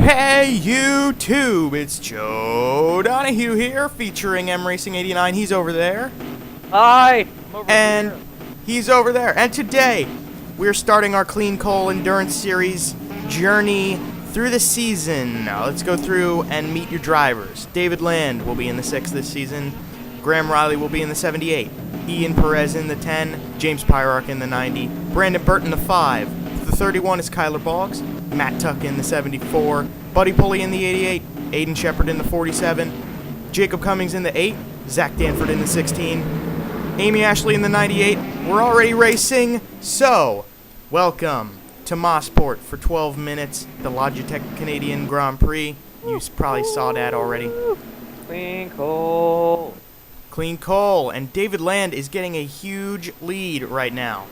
Hey YouTube, it's Joe Donohue here, featuring M Racing 89. He's over there. Hi, I'm over And here. he's over there. And today, we're starting our Clean Coal Endurance Series journey through the season. Now, let's go through and meet your drivers. David Land will be in the 6 this season. Graham Riley will be in the 78. Ian Perez in the 10. James Pyrock in the 90. Brandon Burton in the 5. The 31 is Kyler Boggs. Matt Tuck in the 74, Buddy Pulley in the 88, Aiden Shepard in the 47, Jacob Cummings in the 8, Zach Danford in the 16, Amy Ashley in the 98. We're already racing, so welcome to Mosport for 12 minutes, the Logitech Canadian Grand Prix. You probably saw that already. Clean coal. Clean coal, and David Land is getting a huge lead right now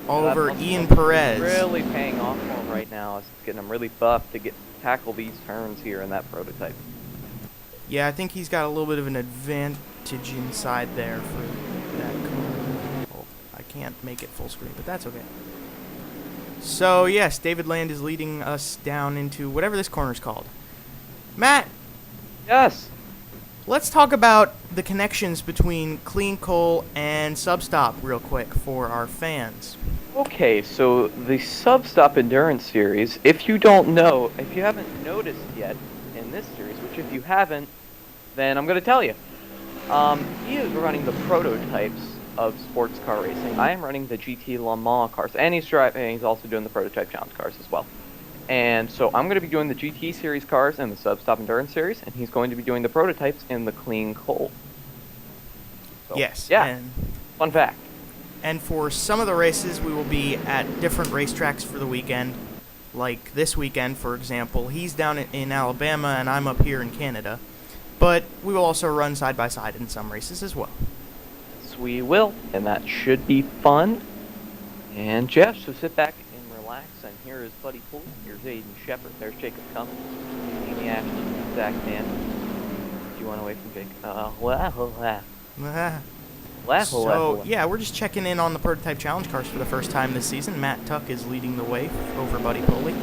over Ian Perez. Really paying off for him right now. It's getting him really buffed to tackle these turns here in that prototype. Yeah, I think he's got a little bit of an advantage inside there for that corner. Oh, I can't make it full screen, but that's okay. So, yes, David Land is leading us down into whatever this corner's called. Matt, Yes. let's talk about the connections between Clean Coal and Substop real quick for our fans. Okay, so the Substop Endurance Series, if you don't know, if you haven't noticed yet in this series, which if you haven't, then I'm going to tell you. He is running the prototypes of sports car racing. I am running the GT Le Mans cars, and he's also doing the prototype challenge cars as well. And so I'm going to be doing the GT series cars in the Substop Endurance series, and he's going to be doing the prototypes in the Clean Coal. So, Yes. Yeah. And Fun fact. for some of the races, we will be at different racetracks for the weekend. Like this weekend, for example, he's down in Alabama and I'm up here in Canada. But we will also run side by side in some races as well. Yes, we will, and that should be fun. And Jeff, so sit back and relax. And here is Buddy Pulley. Here's Aiden Shepard. There's Jacob Cummings. Amy Ashley. Zach Dan. Do you want away from Jake? So, yeah, we're just checking in on the prototype challenge cars for the first time this season. Matt Tuck is leading the way over Buddy Pulley.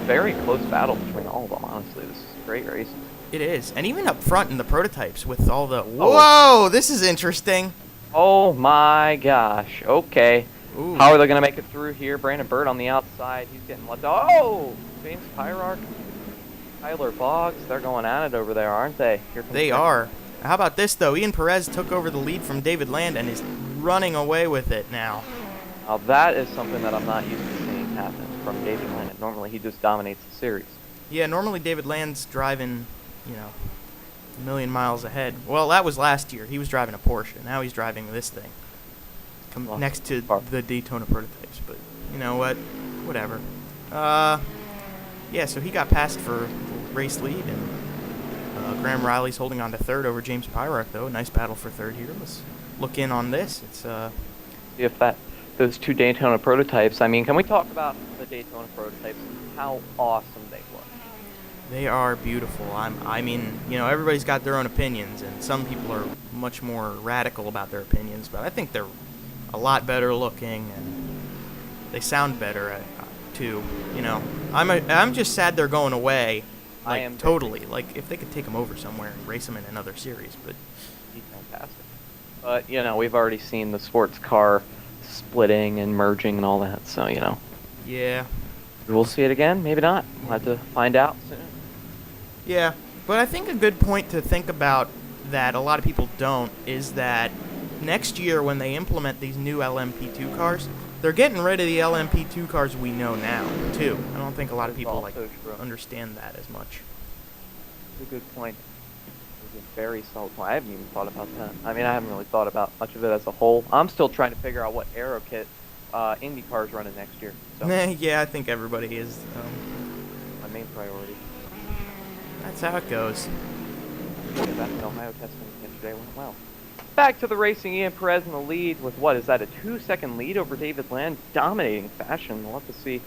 Very close battle between all of them, honestly. This is great racing. It is. And even up front in the prototypes with all the... Whoa, this is interesting. Oh my gosh. Okay. Ooh. How are they going to make it through here? Brandon Bird on the outside. He's getting left. Oh! James Pyrock. Tyler Boggs. They're going at it over there, aren't they? They are. How about this, though? Ian Perez took over the lead from David Land and is running away with it now. Now that is something that I'm not used to seeing happen from David Land. Normally he just dominates the series. Yeah, normally David Land's driving, a million miles ahead. Well, that was last year. He was driving a Porsche. Now he's driving this thing. Next to the Daytona prototypes. But, you know what? Whatever. Yeah, so he got passed for race lead, and Graham Riley's holding on to third over James Pyrock, though. Nice battle for third here. Let's look in on this. It's If those two Daytona prototypes, I mean, can we talk about the Daytona prototypes and how awesome they look? They are beautiful. I mean, everybody's got their own opinions, and some people are much more radical about their opinions, but I think they're a lot better looking, and they sound better too. I'm just sad they're going away. I am totally. Like, if they could take them over somewhere and race them in another series, but... Be fantastic. But, we've already seen the sports car splitting and merging and all that, so, Yeah. We'll see it again, maybe not. We'll have to find out soon. Yeah, but I think a good point to think about that a lot of people don't is that next year when they implement these new LMP2 cars, they're getting rid of the LMP2 cars we know now, too. I don't think a lot of people understand that as much. That's a good point. It's a very solid point. I haven't even thought about that. I mean, I haven't really thought about much of it as a whole. I'm still trying to figure out what aero kit IndyCar's running next year. So. Yeah, I think everybody is. My main priority. That's how it goes. Yeah, that Ohio testing yesterday went well. Back to the racing, Ian Perez in the lead with, what is that, a 2-second lead over David Land, dominating fashion. We'll have to see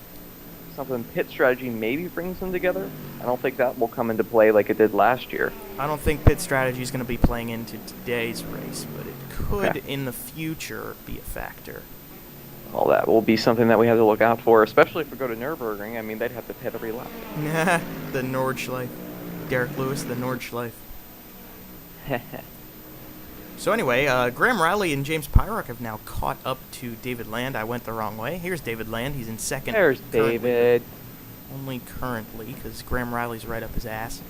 something pit strategy maybe brings them together. I don't think that will come into play like it did last year. I don't think pit strategy is going to be playing into today's race, but it could in the future be a factor. Well, that will be something that we have to look out for, especially if we go to Nürburgring. I mean, they'd have to pit every lap. the Nordschleife. Derek Lewis, the Nordschleife. So anyway, Graham Riley and James Pyrock have now caught up to David Land. I went the wrong way. Here's David Land. He's in second. There's currently. David. Only currently, because Graham Riley's right up his ass.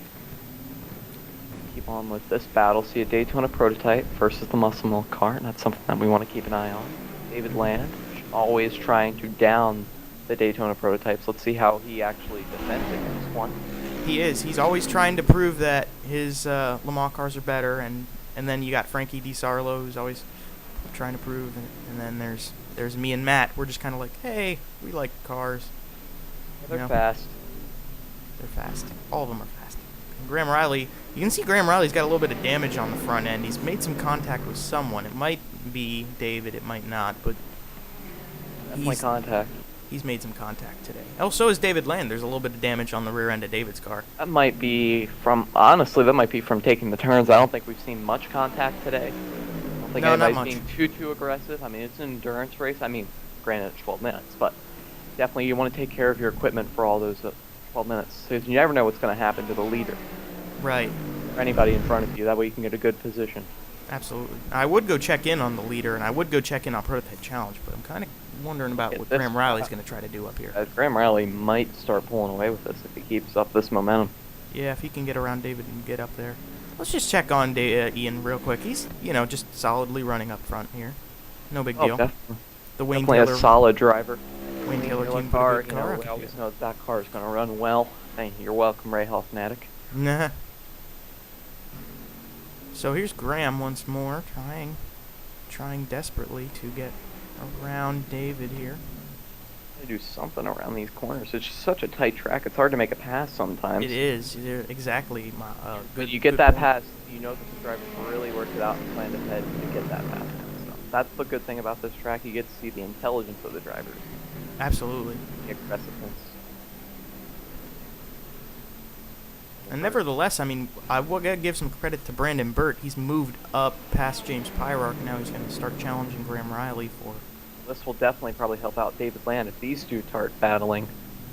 Keep on with this battle. See a Daytona prototype versus the muscle milk car. That's something that we want to keep an eye on. David Land, always trying to down the Daytona prototypes. Let's see how he actually defends against one. He is. He's always trying to prove that his Le Mans cars are better, and then you got Frankie DiSarlo, who's always trying to prove, and then there's me and Matt. We're just kind of like, hey, we like cars. They're fast. They're fast. All of them are fast. And Graham Riley, you can see Graham Riley's got a little bit of damage on the front end. He's made some contact with someone. It might be David, it might not, but Definitely contact. He's made some contact today. Oh, so is David Land. There's a little bit of damage on the rear end of David's car. That might be from, honestly, that might be from taking the turns. I don't think we've seen much contact today. I don't think No, not anybody's much. being too aggressive. I mean, it's an endurance race. I mean, granted, it's 12 minutes, but definitely you want to take care of your equipment for all those 12 minutes. Because you never know what's going to happen to the leader. Right. Or anybody in front of you. That way you can get a good position. Absolutely. I would go check in on the leader, and I would go check in on Prototype Challenge, but I'm kind of wondering about what Graham Riley's going to try to do up here. Graham Riley might start pulling away with this if he keeps up this momentum. Yeah, if he can get around David and get up there. Let's just check on Ian real quick. He's, just solidly running up front here. No big deal. Definitely. The Wayne Definitely Taylor, a solid driver. Wayne Taylor team put car, a good car up we here. always know that car is going to run well. Hey, you're welcome, Ray Hall Fanatic. Nah. So here's Graham once more, trying desperately to get around David here. They do something around these corners. It's just such a tight track. It's hard to make a pass sometimes. It is exactly. But you get that pass, you know that the driver really worked it out and planned ahead to get that pass. So that's the good thing about this track. You get to see the intelligence of the drivers. Absolutely. The aggressiveness. And nevertheless, I mean, I will gotta give some credit to Brandon Burt. He's moved up past James Pyrock. Now he's going to start challenging Graham Riley for. This will definitely probably help out David Land if these two start battling.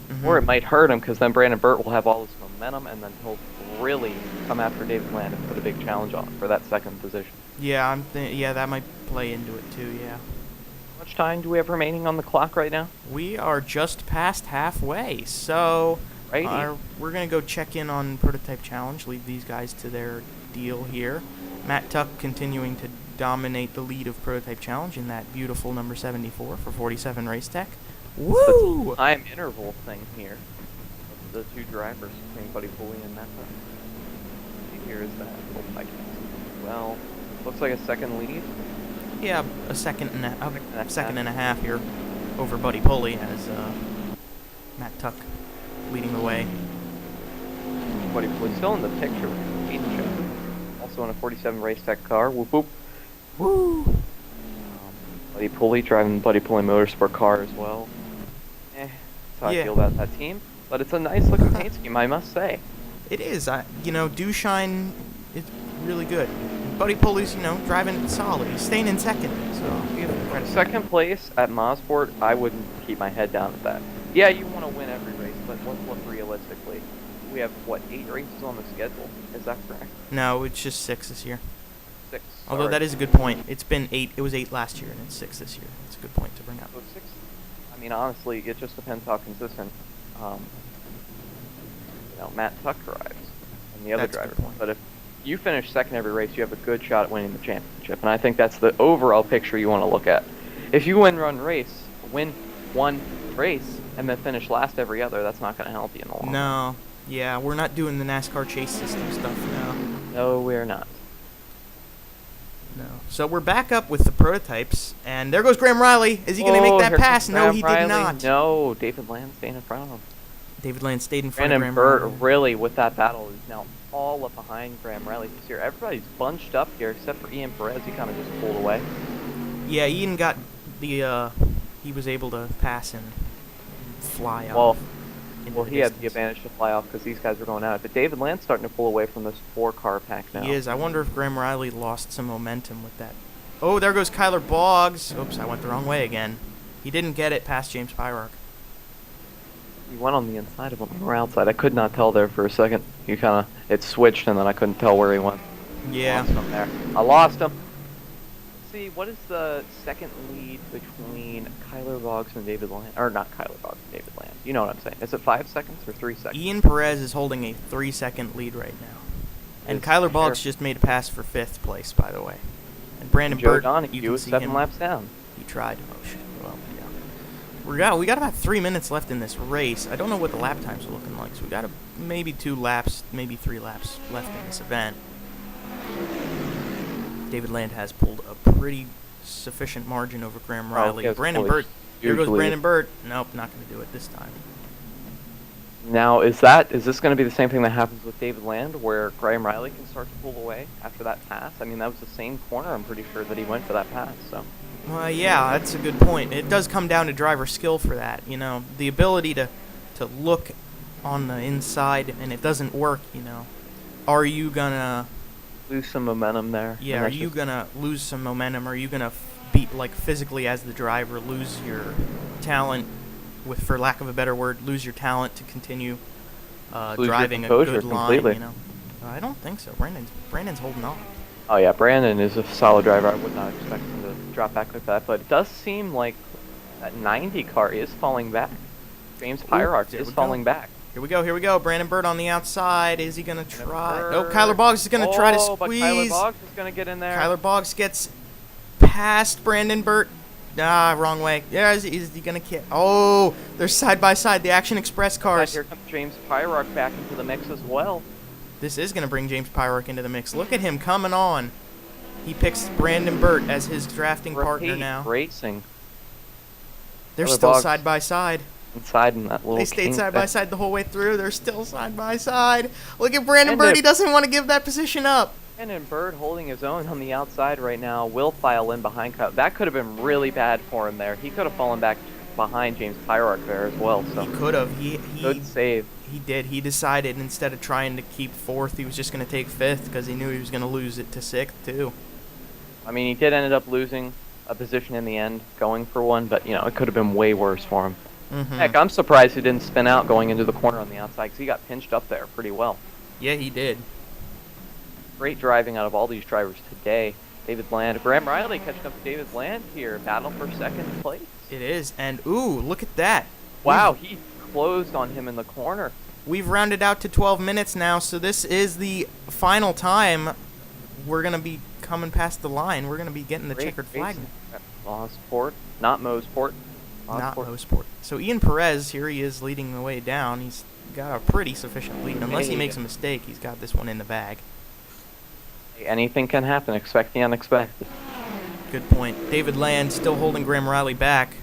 Mm-hmm. Or it might hurt him because then Brandon Burt will have all this momentum and then he'll really come after David Land and put a big challenge on for that second position. Yeah, that might play into it too. Yeah. How much time do we have remaining on the clock right now? We are just past halfway, so we're gonna go check in on Prototype Challenge. Leave these guys to their deal here. Matt Tuck continuing to dominate the lead of Prototype Challenge in that beautiful number 74 for 47 Race Tech. Woo! The time interval thing here. The two drivers between Buddy Pulley and Matt Tuck. Here is that little bike. Well, looks like a second lead. Yeah, a second and a half here over Buddy Pulley as Matt Tuck leading the way. Buddy Pulley still in the picture with Pete Show. Also in a 47 Race Tech car. Whoop whoop. Woo! Buddy Pulley driving Buddy Pulley Motorsport car as well. That's how I feel about that team. But it's a nice looking paint scheme, I must say. It is. Dewshine is really good. Buddy Pulley's, driving solid. He's staying in second. So give him credit. Second place at Mosport, I wouldn't keep my head down at that. Yeah, you want to win every race, but let's look realistically. We have, 8 races on the schedule? Is that correct? No, it's just 6 this year. 6. Although that is a good point. It's been 8. It was 8 last year, and it's 6 this year. That's a good point to bring up. So 6. I mean, honestly, it just depends how consistent, Matt Tuck drives and the other That's a good driver. point. But if you finish second every race, you have a good shot at winning the championship. And I think that's the overall picture you want to look at. If you win one race, and then finish last every other, that's not going to help you in the long run. No. Yeah, we're not doing the NASCAR chase system stuff now. No, we're not. No. So we're back up with the prototypes, and there goes Graham Riley. Is he going to make that here pass? comes No, Graham he Riley. did not. No, David Land staying in front of him. David Land stayed in front Brandon of Graham Burt Riley. really, with that battle, is now all up behind Graham Riley this year. Everybody's bunched up here except for Ian Perez. He kind of just pulled away. Yeah, Ian got he was able to pass and fly off. Well, he had the advantage to fly off because these guys were going out. But David Land's starting to pull away from this 4-car pack now. He is. I wonder if Graham Riley lost some momentum with that. Oh, there goes Kyler Boggs. Oops, I went the wrong way again. He didn't get it past James Pyrock. You went on the inside of him or outside. I could not tell there for a second. It switched and then I couldn't tell where he went. Yeah. Lost him there. I lost him. Let's see, what is the second lead between Kyler Boggs and David Land? Or not Kyler Boggs and David Land. You know what I'm saying. Is it 5 seconds or 3 seconds? Ian Perez is holding a 3-second lead right now. And Kyler Boggs just made a pass for 5th place, by the way. And Brandon Joe Burt, Donohue you can see 7 him. laps down. He tried. Oh, shit. Well, yeah. We got about 3 minutes left in this race. I don't know what the lap times are looking like, so we got maybe 2 laps, maybe 3 laps left in this event. David Land has pulled a pretty sufficient margin over Graham Riley. Brandon Burt. Here goes Brandon Burt. Nope, not going to do it this time. Now, is this going to be the same thing that happens with David Land, where Graham Riley can start to pull away after that pass? I mean, that was the same corner, I'm pretty sure, that he went for that pass, so. Well, yeah, that's a good point. It does come down to driver skill for that, you know. The ability to look on the inside and it doesn't work, you know. Are you going to lose some momentum there? Yeah, are you going to lose some momentum? Are you going to physically as the driver lose your talent, for lack of a better word, lose your talent to continue driving a good line, completely. You know? I don't think so. Brandon's holding on. Oh yeah, Brandon is a solid driver. I would not expect him to drop back like that, but it does seem like that 90 car is falling back. James Pyrock is falling back. Here we go. Brandon Burt on the outside. Is he going to try? No, Kyler Boggs is going to try to squeeze. But Kyler Boggs is going to get in there. Kyler Boggs gets past Brandon Burt. Wrong way. Yeah, is he going to kick? Oh, they're side by side, the Action Express cars. Here comes James Pyrock back into the mix as well. This is going to bring James Pyrock into the mix. Look at him coming on. He picks Brandon Burt as his drafting partner now. Racing. They're Kyler still Boggs side by side. Inside in that little. They stayed side by side the whole way through. They're still side by side. Look at Brandon Burt. He doesn't want to give that position up. Brandon Burt holding his own on the outside right now. Will file in behind. That could have been really bad for him there. He could have fallen back behind James Pyrock there as well. So he could have. Good save. He did. He decided instead of trying to keep 4th, he was just going to take 5th because he knew he was going to lose it to 6th too. I mean, he did end up losing a position in the end, going for one, but you know it could have been way worse for him. Mm-hmm. Heck, I'm surprised he didn't spin out going into the corner on the outside because he got pinched up there pretty well. Yeah, he did. Great driving out of all these drivers today. David Land, Graham Riley catching up to David Land here. Battle for 2nd place. It is, and ooh, look at that. Wow, he closed on him in the corner. We've rounded out to 12 minutes now, so this is the final time we're going to be coming past the line. We're going to be getting the checkered flag. Mosport, not Mosport. Not Mosport. So Ian Perez, here he is leading the way down. He's got a pretty sufficient lead. Unless he makes a mistake, he's got this one in the bag. Anything can happen. Expect the unexpected. Good point. David Land still holding Graham Riley back.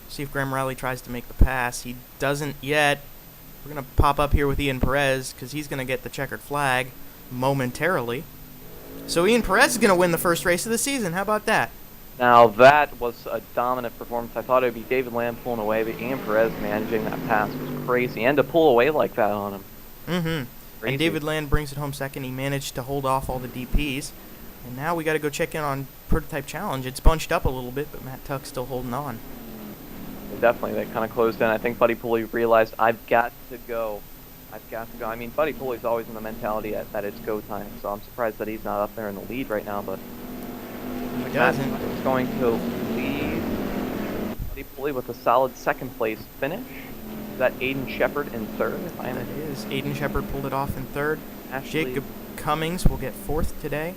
See if Graham Riley tries to make the pass. He doesn't yet. We're going to pop up here with Ian Perez because he's going to get the checkered flag momentarily. So Ian Perez is going to win the first race of the season. How about that? Now that was a dominant performance. I thought it would be David Land pulling away, but Ian Perez managing that pass was crazy. And to pull away like that on him. Mm-hmm. Crazy. And David Land brings it home second. He managed to hold off all the DPs. And now we got to go check in on Prototype Challenge. It's bunched up a little bit, but Matt Tuck's still holding on. Definitely, they kind of closed in. I think Buddy Pulley realized, I've got to go. I mean, Buddy Pulley's always in the mentality that it's go time, so I'm surprised that he's not up there in the lead right now, but he doesn't. He's going to lead Buddy Pulley with a solid 2nd place finish. Is that Aiden Shepard in 3rd? That is. Aiden Shepard pulled it off in 3rd. Ashley. Jacob Cummings will get 4th today.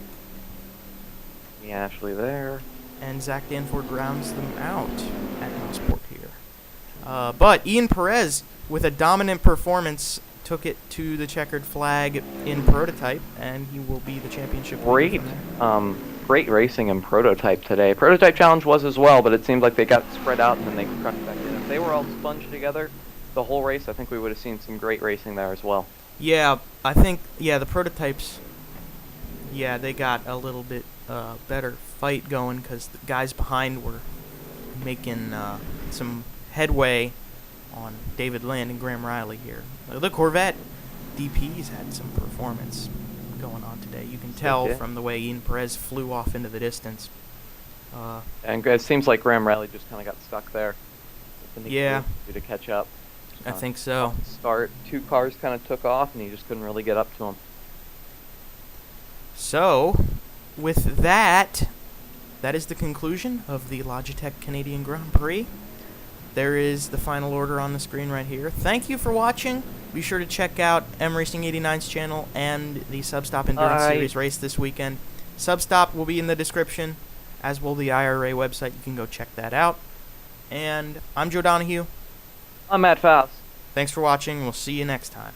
Ashley there. And Zach Danford rounds them out at Mosport here. But Ian Perez, with a dominant performance, took it to the checkered flag in Prototype, and he will be the championship leader. Great racing in Prototype today. Prototype Challenge was as well, but it seemed like they got spread out and then they crunched back in. If they were all sponged together the whole race, I think we would have seen some great racing there as well. Yeah, I think, the Prototypes, they got a little bit better fight going because the guys behind were making some headway on David Land and Graham Riley here. The Corvette DPs had some performance going on today. You can tell from the way Ian Perez flew off into the distance. And it seems like Graham Riley just kind of got stuck there. Yeah. To catch up. I think so. Start. Two cars kind of took off, and he just couldn't really get up to him. So, with that, that is the conclusion of the Logitech Canadian Grand Prix. There is the final order on the screen right here. Thank you for watching. Be sure to check out MRacing89's channel and the Substop Endurance Series race this weekend. Substop will be in the description, as will the IRA website. You can go check that out. And I'm Joe Donohue. I'm Matt Faust. Thanks for watching. We'll see you next time.